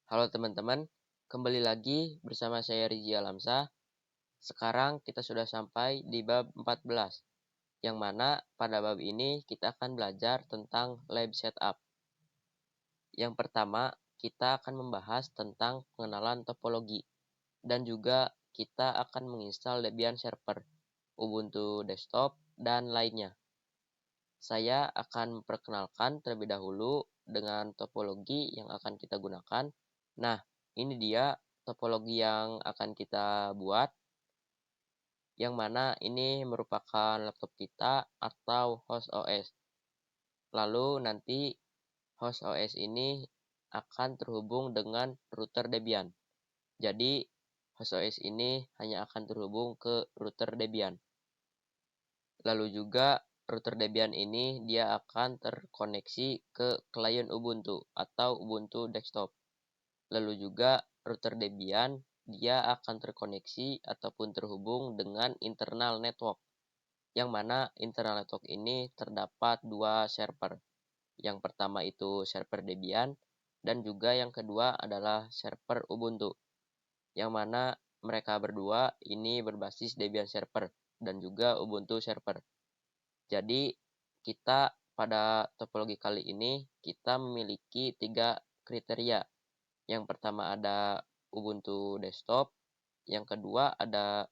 Halo teman-teman, kembali lagi bersama saya Rizky Alamsa. Sekarang kita sudah sampai di bab 14, yang mana pada bab ini kita akan belajar tentang lab setup. Yang pertama, kita akan membahas tentang pengenalan topologi, dan juga kita akan menginstal Debian Server, Ubuntu Desktop, dan lainnya. Saya akan memperkenalkan terlebih dahulu dengan topologi yang akan kita gunakan. Nah, ini dia topologi yang akan kita buat, yang mana ini merupakan laptop kita atau host OS. Lalu nanti host OS ini akan terhubung dengan router Debian. Jadi, host OS ini hanya akan terhubung ke router Debian. Lalu juga router Debian ini dia akan terkoneksi ke klien Ubuntu atau Ubuntu Desktop. Lalu juga router Debian dia akan terkoneksi ataupun terhubung dengan internal network. Yang mana internal network ini terdapat dua server. Yang pertama itu server Debian dan juga yang kedua adalah server Ubuntu. Yang mana mereka berdua ini berbasis Debian server dan juga Ubuntu server. Jadi kita pada topologi kali ini kita memiliki 3 kriteria. Yang pertama ada Ubuntu Desktop, yang kedua ada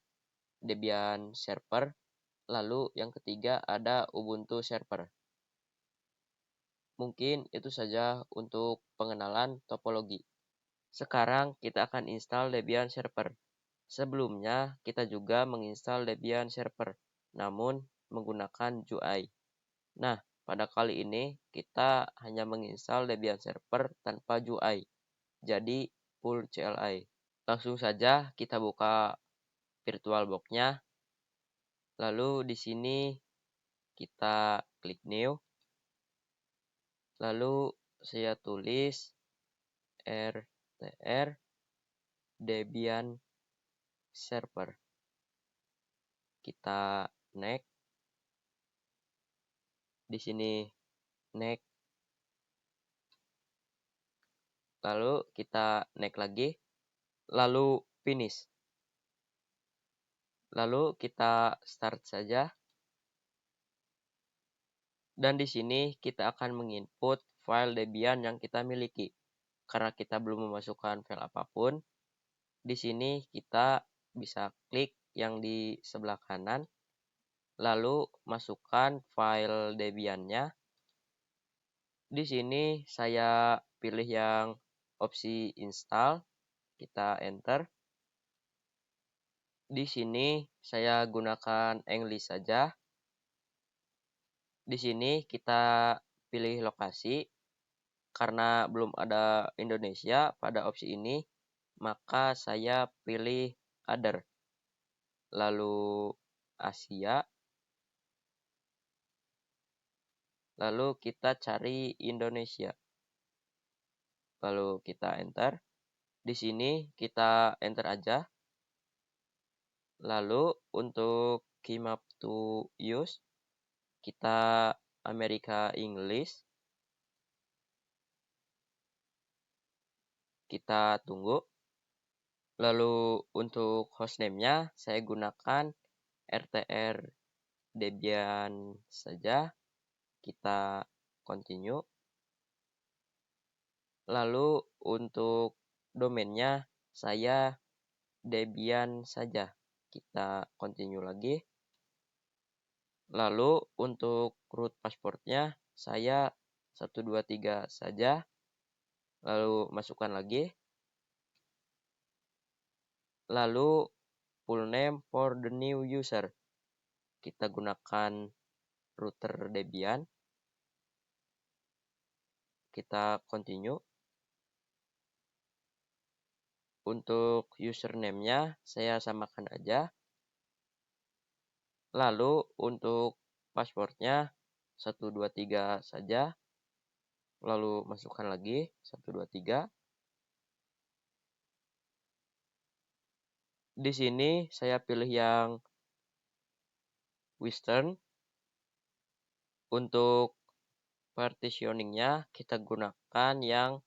Debian Server, lalu yang ketiga ada Ubuntu Server. Mungkin itu saja untuk pengenalan topologi. Sekarang kita akan install Debian Server. Sebelumnya kita juga menginstal Debian Server, namun menggunakan GUI. Nah, pada kali ini kita hanya menginstal Debian Server tanpa GUI. Jadi full CLI. Langsung saja kita buka VirtualBox-nya. Lalu di sini kita klik new. Lalu saya tulis rtr Debian Server. Kita next. Di sini next. Lalu kita next lagi. Lalu finish. Lalu kita start saja. Dan di sini kita akan menginput file Debian yang kita miliki. Karena kita belum memasukkan file apapun, di sini kita bisa klik yang di sebelah kanan, lalu masukkan file Debian-nya. Di sini saya pilih yang opsi install, kita enter. Di sini saya gunakan English saja. Di sini kita pilih lokasi. Karena belum ada Indonesia pada opsi ini, maka saya pilih other. Lalu Asia. Lalu kita cari Indonesia. Lalu kita enter. Di sini kita enter aja. Lalu untuk keymap to use, kita Amerika English. Kita tunggu. Lalu untuk hostname-nya saya gunakan rtr Debian saja. Kita continue. Lalu untuk domainnya saya Debian saja. Kita continue lagi. Lalu untuk root passwordnya saya 123 saja. Lalu masukkan lagi. Lalu full name for the new user. Kita gunakan router Debian. Kita continue. Untuk username-nya saya samakan aja. Lalu untuk passwordnya 123 saja. Lalu masukkan lagi 123. Di sini saya pilih yang Western. Untuk partitioningnya kita gunakan yang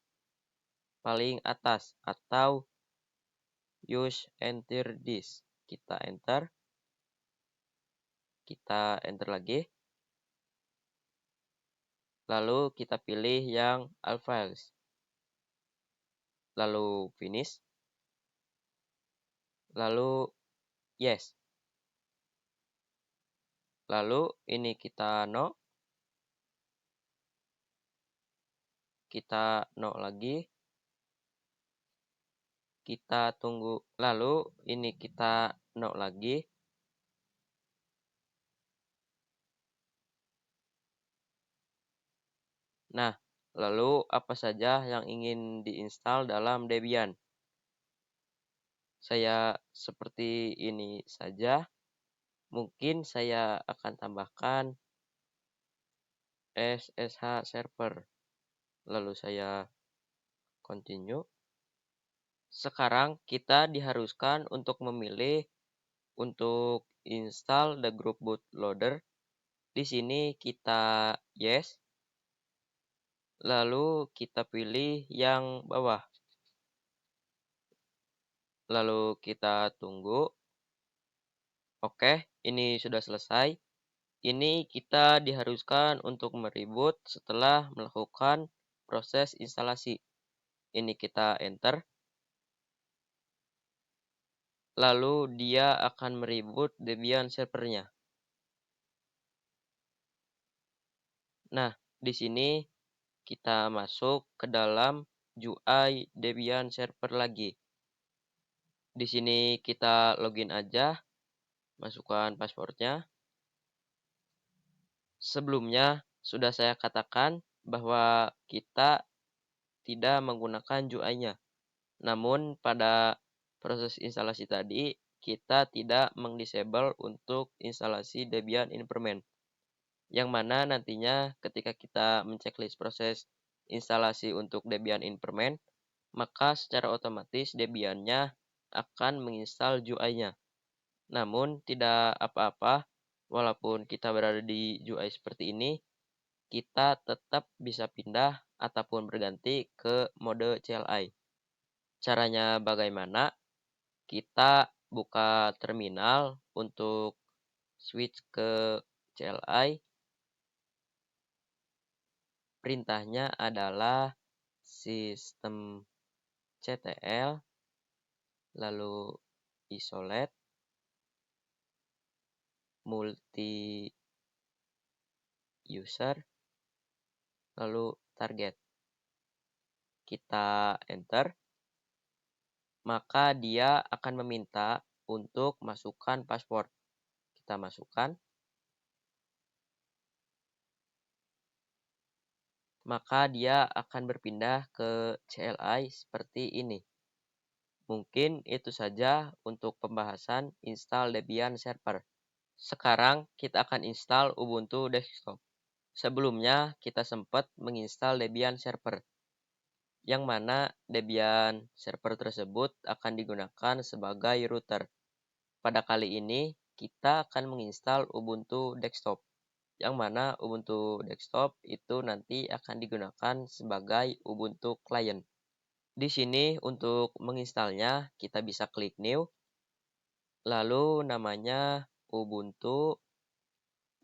paling atas atau use enter this. Kita enter lagi. Lalu kita pilih yang all files. Lalu finish. Lalu yes. Lalu ini kita no. Kita no lagi. Kita tunggu. Lalu ini kita no lagi. Nah, lalu apa saja yang ingin diinstal dalam Debian? Saya seperti ini saja. Mungkin saya akan tambahkan SSH server. Lalu saya continue. Sekarang kita diharuskan untuk memilih untuk install the group bootloader. Di sini kita yes. Lalu kita pilih yang bawah. Lalu kita tunggu. Oke, ini sudah selesai. Ini kita diharuskan untuk mereboot setelah melakukan proses instalasi. Ini kita enter. Lalu dia akan mereboot Debian servernya. Nah, di sini kita masuk ke dalam UI Debian server lagi. Di sini kita login aja, masukkan passwordnya. Sebelumnya sudah saya katakan bahwa kita tidak menggunakan UI-nya. Namun pada proses instalasi tadi kita tidak mendisable untuk instalasi Debian Environment. Yang mana nantinya ketika kita menceklis proses instalasi untuk Debian Environment, maka secara otomatis Debian-nya akan menginstal UI-nya. Namun tidak apa-apa, walaupun kita berada di UI seperti ini, kita tetap bisa pindah ataupun berganti ke mode CLI. Caranya bagaimana? Kita buka terminal untuk switch ke CLI. Perintahnya adalah sistem ctl, lalu isolate, multi user, lalu target. Kita enter, maka dia akan meminta untuk masukkan password. Kita masukkan, maka dia akan berpindah ke CLI seperti ini. Mungkin itu saja untuk pembahasan install Debian Server. Sekarang kita akan install Ubuntu Desktop. Sebelumnya kita sempat menginstal Debian Server, yang mana Debian Server tersebut akan digunakan sebagai router. Pada kali ini kita akan menginstal Ubuntu Desktop, yang mana Ubuntu Desktop itu nanti akan digunakan sebagai Ubuntu Client. Di sini untuk menginstalnya kita bisa klik New, lalu namanya Ubuntu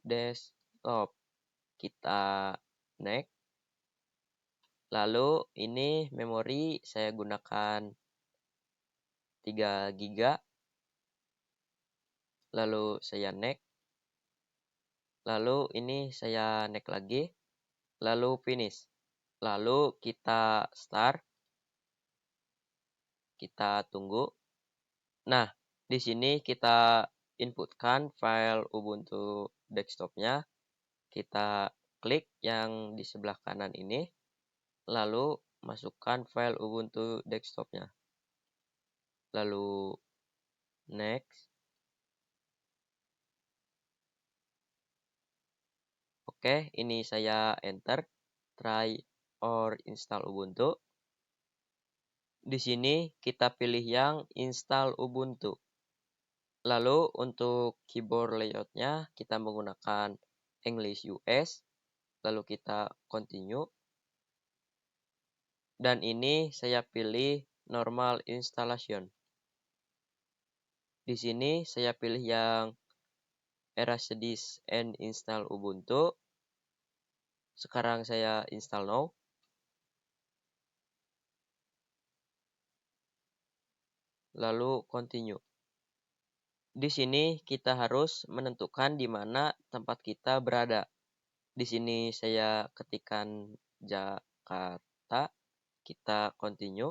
Desktop. Kita next. Lalu ini memori saya gunakan 3 GB. Lalu saya next. Lalu ini saya next lagi. Lalu finish. Lalu kita start. Kita tunggu. Nah, di sini kita inputkan file Ubuntu desktopnya. Kita klik yang di sebelah kanan ini. Lalu masukkan file Ubuntu desktopnya. Lalu next. Oke, ini saya enter. Try or install Ubuntu. Di sini kita pilih yang install Ubuntu. Lalu untuk keyboard layoutnya kita menggunakan English US. Lalu kita continue. Dan ini saya pilih normal installation. Di sini saya pilih yang erase disk and install Ubuntu. Sekarang saya install now. Lalu continue. Di sini kita harus menentukan di mana tempat kita berada. Di sini saya ketikkan Jakarta. Kita continue.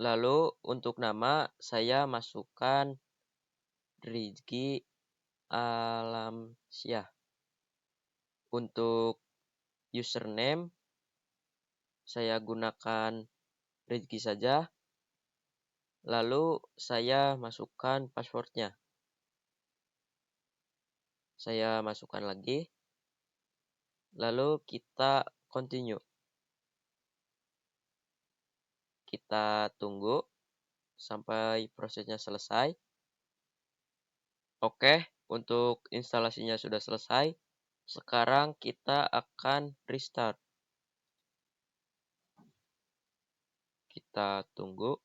Lalu untuk nama saya masukkan Rizky Alamsyah. Untuk username saya gunakan Rizky saja. Lalu saya masukkan passwordnya. Saya masukkan lagi. Lalu kita continue. Kita tunggu sampai prosesnya selesai. Oke, untuk instalasinya sudah selesai. Sekarang kita akan restart. Kita tunggu.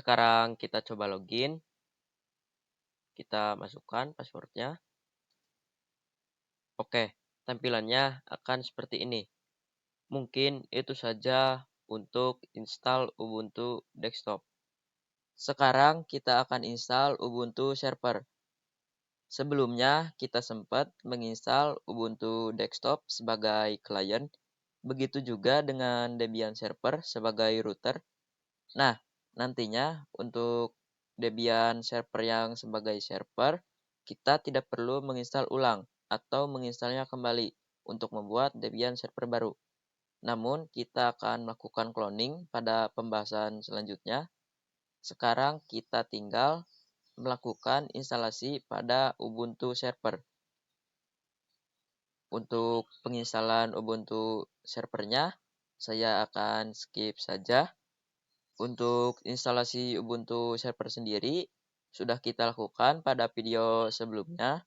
Sekarang kita coba login. Kita masukkan passwordnya. Oke, tampilannya akan seperti ini. Mungkin itu saja untuk install Ubuntu desktop. Sekarang kita akan install Ubuntu server. Sebelumnya kita sempat menginstal Ubuntu desktop sebagai klien. Begitu juga dengan Debian server sebagai router. Nah, nantinya untuk Debian server yang sebagai server, kita tidak perlu menginstal ulang atau menginstalnya kembali untuk membuat Debian server baru. Namun, kita akan melakukan cloning pada pembahasan selanjutnya. Sekarang kita tinggal melakukan instalasi pada Ubuntu server. Untuk penginstalan Ubuntu servernya, saya akan skip saja. Untuk instalasi Ubuntu server sendiri, sudah kita lakukan pada video sebelumnya.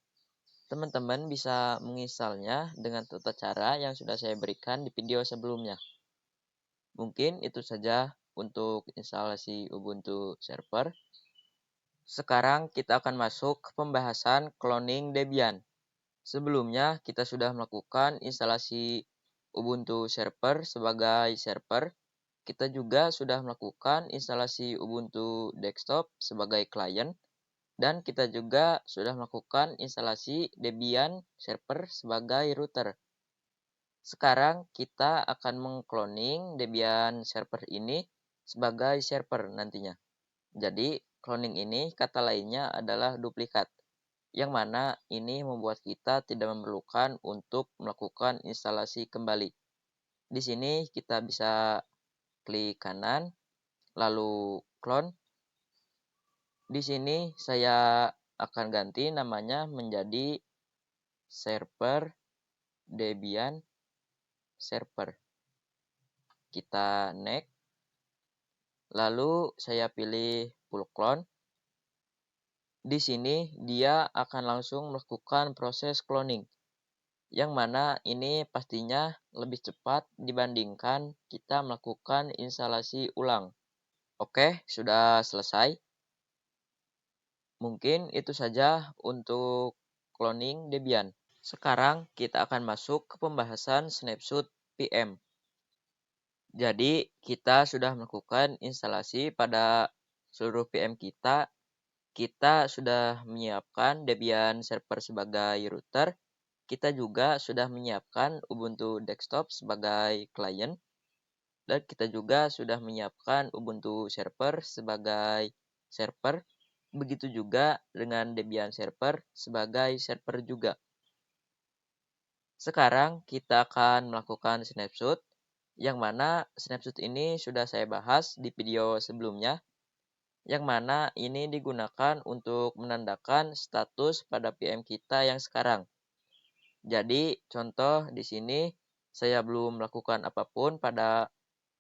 Teman-teman bisa menginstalnya dengan tata cara yang sudah saya berikan di video sebelumnya. Mungkin itu saja untuk instalasi Ubuntu server. Sekarang kita akan masuk ke pembahasan cloning Debian. Sebelumnya kita sudah melakukan instalasi Ubuntu server sebagai server. Kita juga sudah melakukan instalasi Ubuntu desktop sebagai klien. Dan kita juga sudah melakukan instalasi Debian server sebagai router. Sekarang kita akan mengcloning Debian server ini sebagai server nantinya. Jadi, cloning ini kata lainnya adalah duplikat, yang mana ini membuat kita tidak memerlukan untuk melakukan instalasi kembali. Di sini kita bisa klik kanan, lalu clone. Di sini saya akan ganti namanya menjadi server Debian server. Kita next. Lalu saya pilih full clone. Di sini dia akan langsung melakukan proses cloning, yang mana ini pastinya lebih cepat dibandingkan kita melakukan instalasi ulang. Oke, sudah selesai. Mungkin itu saja untuk cloning Debian. Sekarang kita akan masuk ke pembahasan snapshot VM. Jadi, kita sudah melakukan instalasi pada seluruh VM kita. Kita sudah menyiapkan Debian server sebagai router. Kita juga sudah menyiapkan Ubuntu desktop sebagai klien. Dan kita juga sudah menyiapkan Ubuntu server sebagai server. Begitu juga dengan Debian server sebagai server juga. Sekarang kita akan melakukan snapshot, yang mana snapshot ini sudah saya bahas di video sebelumnya, yang mana ini digunakan untuk menandakan status pada VM kita yang sekarang. Jadi, contoh di sini saya belum melakukan apapun pada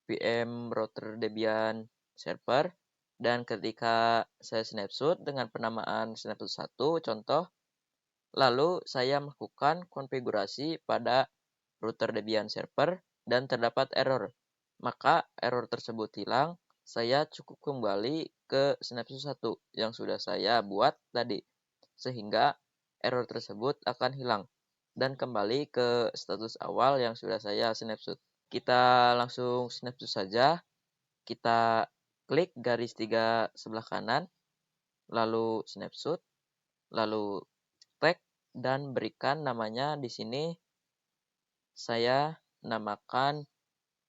VM router Debian server, dan ketika saya snapshot dengan penamaan snapshot 1, contoh, Lalu saya melakukan konfigurasi pada router Debian server dan terdapat error. Maka error tersebut hilang, saya cukup kembali ke snapshot 1 yang sudah saya buat tadi. Sehingga error tersebut akan hilang dan kembali ke status awal yang sudah saya snapshot. Kita langsung snapshot saja. Kita klik garis 3 sebelah kanan, lalu snapshot, lalu tag, dan berikan namanya di sini saya namakan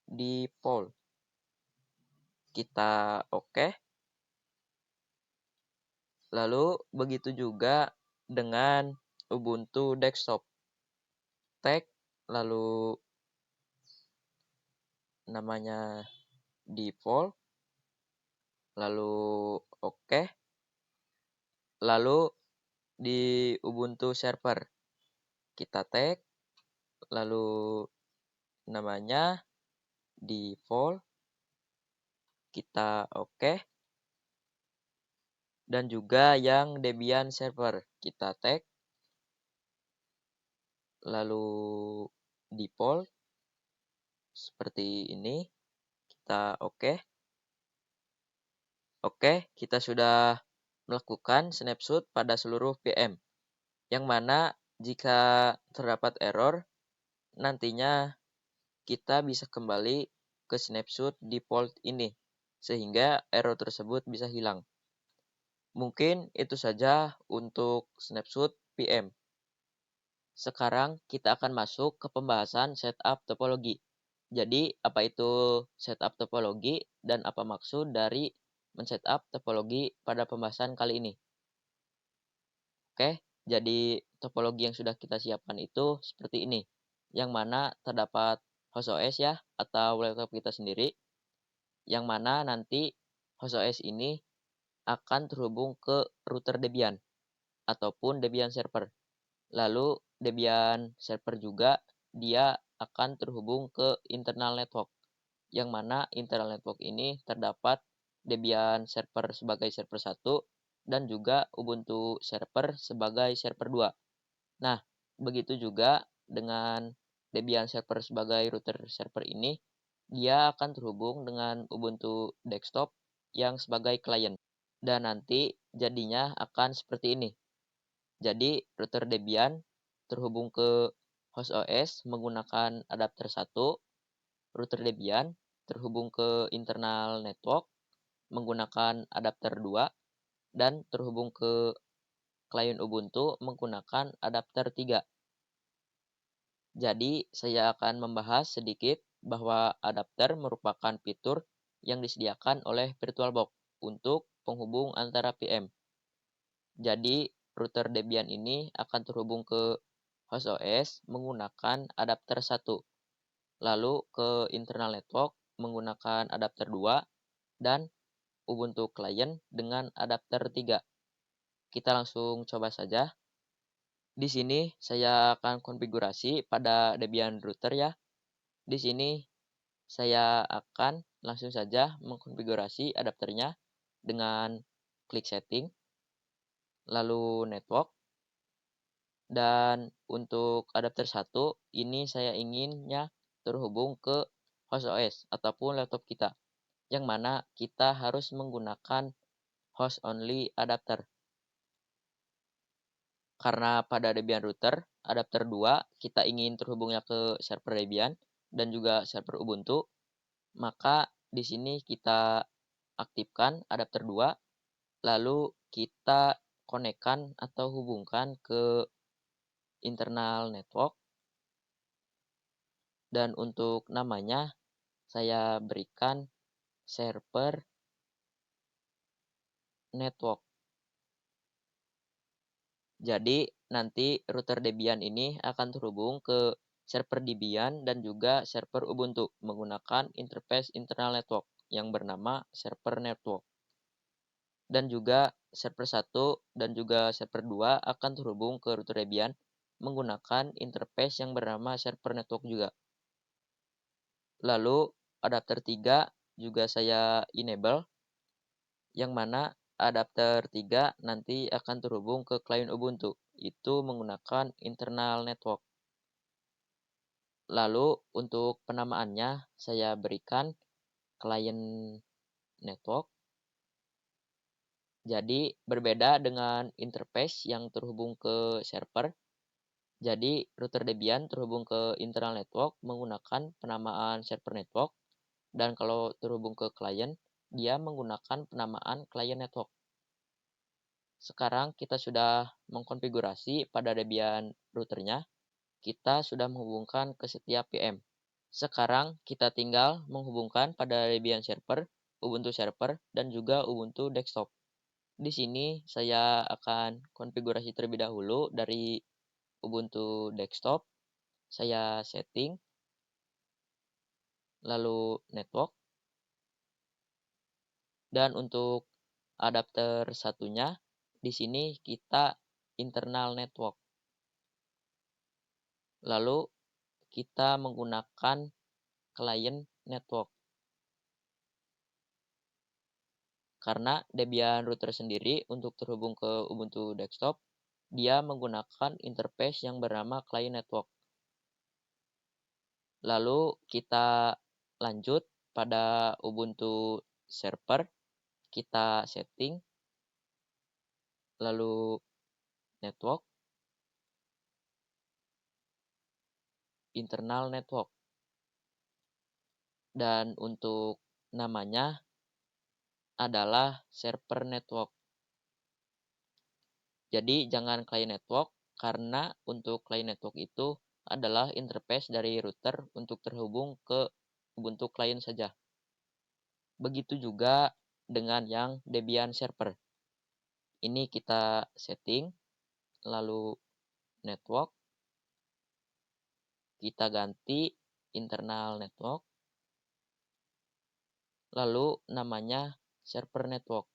default. Kita oke. Lalu begitu juga dengan Ubuntu desktop. Tag, lalu namanya default, lalu oke. Lalu di Ubuntu server kita tag, lalu namanya default, kita oke. Dan juga yang Debian server kita tag, lalu default seperti ini, kita oke. Oke, kita sudah melakukan snapshot pada seluruh VM, yang mana jika terdapat error, nantinya kita bisa kembali ke snapshot default ini, sehingga error tersebut bisa hilang. Mungkin itu saja untuk snapshot VM. Sekarang kita akan masuk ke pembahasan setup topologi. Jadi, apa itu setup topologi dan apa maksud dari men-setup topologi pada pembahasan kali ini? Oke, jadi topologi yang sudah kita siapkan itu seperti ini, yang mana terdapat host OS ya, atau laptop kita sendiri, yang mana nanti host OS ini akan terhubung ke router Debian ataupun Debian server. Lalu Debian server juga dia akan terhubung ke internal network, yang mana internal network ini terdapat Debian server sebagai server 1 dan juga Ubuntu server sebagai server 2. Nah, begitu juga dengan Debian server sebagai router server ini, dia akan terhubung dengan Ubuntu desktop yang sebagai klien. Dan nanti jadinya akan seperti ini. Jadi router Debian terhubung ke host OS menggunakan adapter 1, router Debian terhubung ke internal network menggunakan adapter 2, dan terhubung ke klien Ubuntu menggunakan adapter 3. Jadi saya akan membahas sedikit bahwa adapter merupakan fitur yang disediakan oleh VirtualBox untuk penghubung antara VM. Jadi, router Debian ini akan terhubung ke host OS menggunakan adapter 1, lalu ke internal network menggunakan adapter 2, dan Ubuntu client dengan adapter 3. Kita langsung coba saja. Di sini saya akan konfigurasi pada Debian router ya. Di sini saya akan langsung saja mengkonfigurasi adapternya dengan klik setting, lalu network, dan untuk adapter 1 ini saya inginnya terhubung ke host OS ataupun laptop kita, yang mana kita harus menggunakan host only adapter. Karena pada Debian router, adapter 2 kita ingin terhubungnya ke server Debian dan juga server Ubuntu, maka di sini kita aktifkan adapter 2, lalu kita konekkan atau hubungkan ke internal network, dan untuk namanya saya berikan server network. Jadi nanti router Debian ini akan terhubung ke server Debian dan juga server Ubuntu menggunakan interface internal network yang bernama server network. Dan juga server 1 dan juga server 2 akan terhubung ke router Debian menggunakan interface yang bernama server network juga. Lalu adapter 3 juga saya enable, yang mana adapter 3 nanti akan terhubung ke klien Ubuntu itu menggunakan internal network. Lalu untuk penamaannya saya berikan client network. Jadi berbeda dengan interface yang terhubung ke server. Jadi router Debian terhubung ke internal network menggunakan penamaan server network, dan kalau terhubung ke client, dia menggunakan penamaan client network. Sekarang kita sudah mengkonfigurasi pada Debian routernya, kita sudah menghubungkan ke setiap VM. Sekarang kita tinggal menghubungkan pada Debian server, Ubuntu server, dan juga Ubuntu desktop. Di sini saya akan konfigurasi terlebih dahulu dari Ubuntu desktop. Saya setting, lalu network, dan untuk adapter satunya di sini kita internal network. Lalu kita menggunakan client network. Karena Debian router sendiri untuk terhubung ke Ubuntu desktop, dia menggunakan interface yang bernama client network. Lalu kita lanjut pada Ubuntu server, kita setting, lalu network, internal network. Dan untuk namanya adalah server network. Jadi jangan client network, karena untuk client network itu adalah interface dari router untuk terhubung ke Ubuntu client saja. Begitu juga dengan yang Debian server. Ini kita setting, lalu network, kita ganti internal network, lalu namanya server network.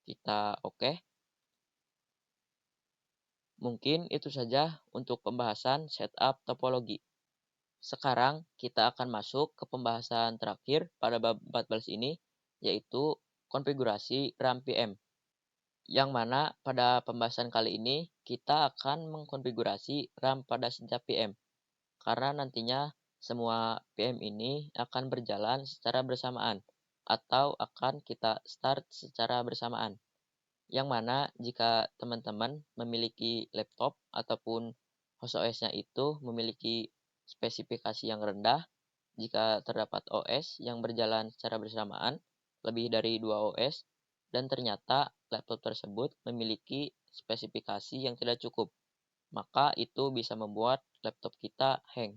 Kita oke. Mungkin itu saja untuk pembahasan setup topologi. Sekarang kita akan masuk ke pembahasan terakhir pada bab 14 ini, yaitu konfigurasi RAM VM. Yang mana pada pembahasan kali ini kita akan mengkonfigurasi RAM pada setiap VM. Karena nantinya semua VM ini akan berjalan secara bersamaan atau akan kita start secara bersamaan. Yang mana jika teman-teman memiliki laptop ataupun host OS-nya itu memiliki spesifikasi yang rendah, jika terdapat OS yang berjalan secara bersamaan, lebih dari 2 OS, dan ternyata laptop tersebut memiliki spesifikasi yang tidak cukup, maka itu bisa membuat laptop kita hang.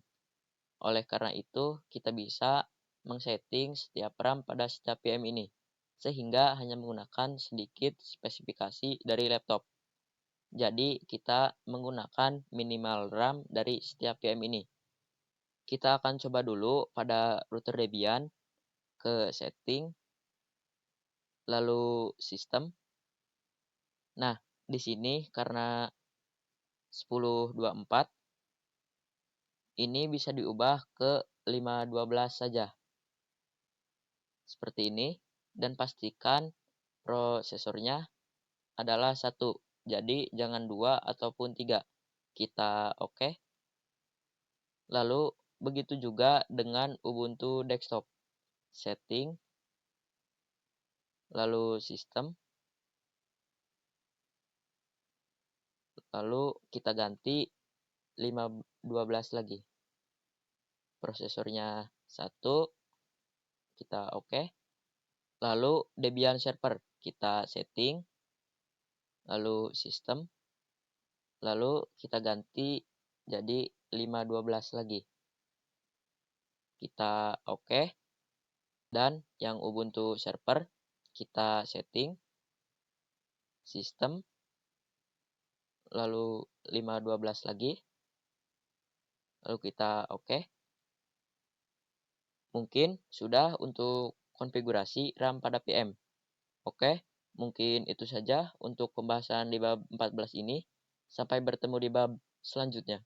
Oleh karena itu, kita bisa mengsetting setiap RAM pada setiap VM ini, sehingga hanya menggunakan sedikit spesifikasi dari laptop. Jadi, kita menggunakan minimal RAM dari setiap VM ini. Kita akan coba dulu pada router Debian, ke setting, lalu sistem. Nah, di sini karena 1024 ini bisa diubah ke 512 saja. Seperti ini, dan pastikan prosesornya adalah 1. Jadi jangan 2 ataupun 3. Kita oke. Lalu begitu juga dengan Ubuntu desktop. Setting, lalu sistem, lalu kita ganti 512 lagi. Prosesornya 1, kita oke. Lalu Debian server, kita setting, lalu sistem, lalu kita ganti jadi 512 lagi. Kita oke. Dan yang Ubuntu server, kita setting, sistem, lalu 512 lagi, lalu kita oke. Mungkin sudah untuk konfigurasi RAM pada VM. Oke, mungkin itu saja untuk pembahasan di bab 14 ini. Sampai bertemu di bab selanjutnya.